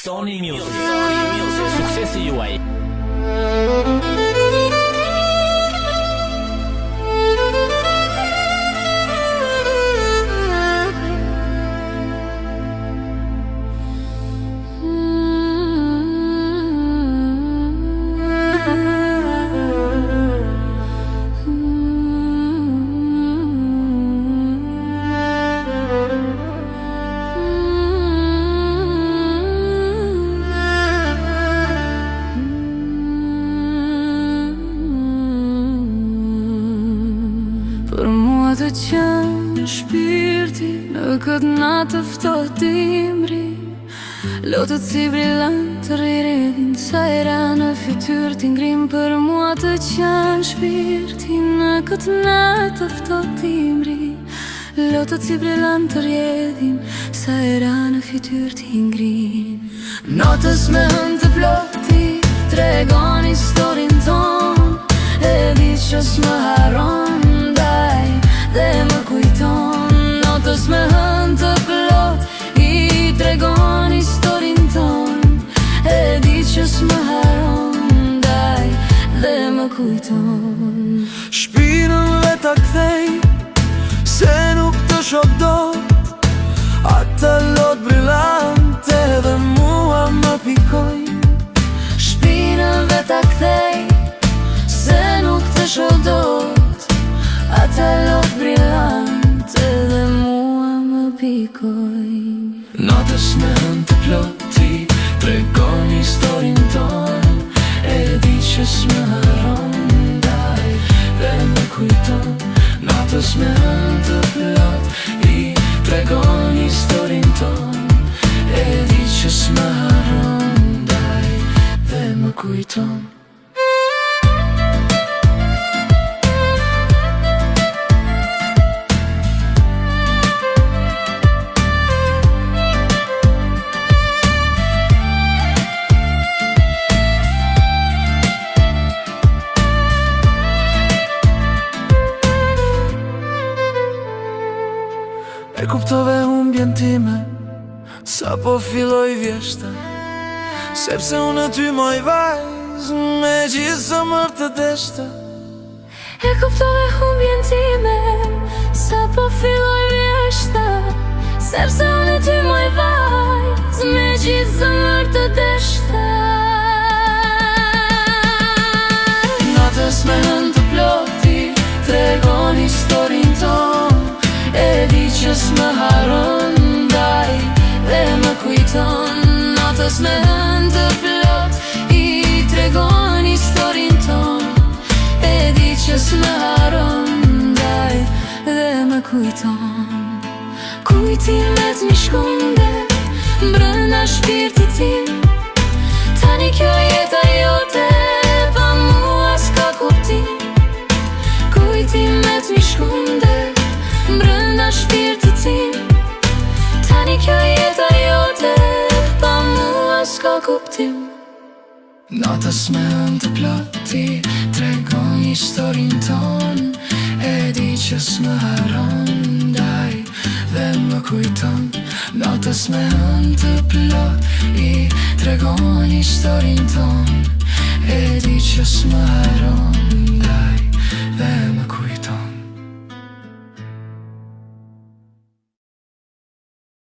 Sony Music, suksesi juaj. Për mua të qenë shpirti në këtë natë ftohtë dimri, lotët si brillant rriredhin sa era në fytyrë t'i ngrim. Për mua të qenë shpirti në këtë natë ftohtë dimri, lotët si brillant rriredhin sa era në fytyrë t'i ngrim. Notës me hënë të ploti tregon historin ton, e di që s'më haron dhe më kujton. Notës me hënë të plot i tregon historin ton, e di që s'më haron dhe më kujton. Shpinën veta kthej, se nuk të shoh dot, ata lot brillante dhe mua më pikojnë. Shpinën veta kthej, se nuk të shoh dot, ata lot brillante dhe mua më pikojnë. Notës me hënë të ploti tregon historin ton, e di që s'më haron dhe më kujton. Notës me hënë të plot i tregon historin ton, e di që s'më haron dhe më kujton. E kuptove humbjen time, sa po filloj vjeshta, sepse unë ty moj vajz, me gjithë zemër të deshta. E kuptove humbjen time, sa po filloj vjeshta, sepse unë ty moj vajz, me gjithë zemër të deshta. Natës me hënë të ploti tregon historin ton, e di që s'më haron dhe më kujton. Natës me hënë të plot i tregon historin ton, e di që s'më haron dhe më kujton. Kujtimet mi shkonde brënda shpirtit tim, tani kjo jeta jote pa mua s'ka kuptim. Kujtimet mi shkonde brënda shpirtit tim, tani kjo jeta jote pa mua s'ka kuptim. Natës me hënë të ploti tregon historin ton, e di që s'më haron dhe më kujton. Natës me hënë të plot i tregon historin ton, e di që s'më haron dhe më kujton.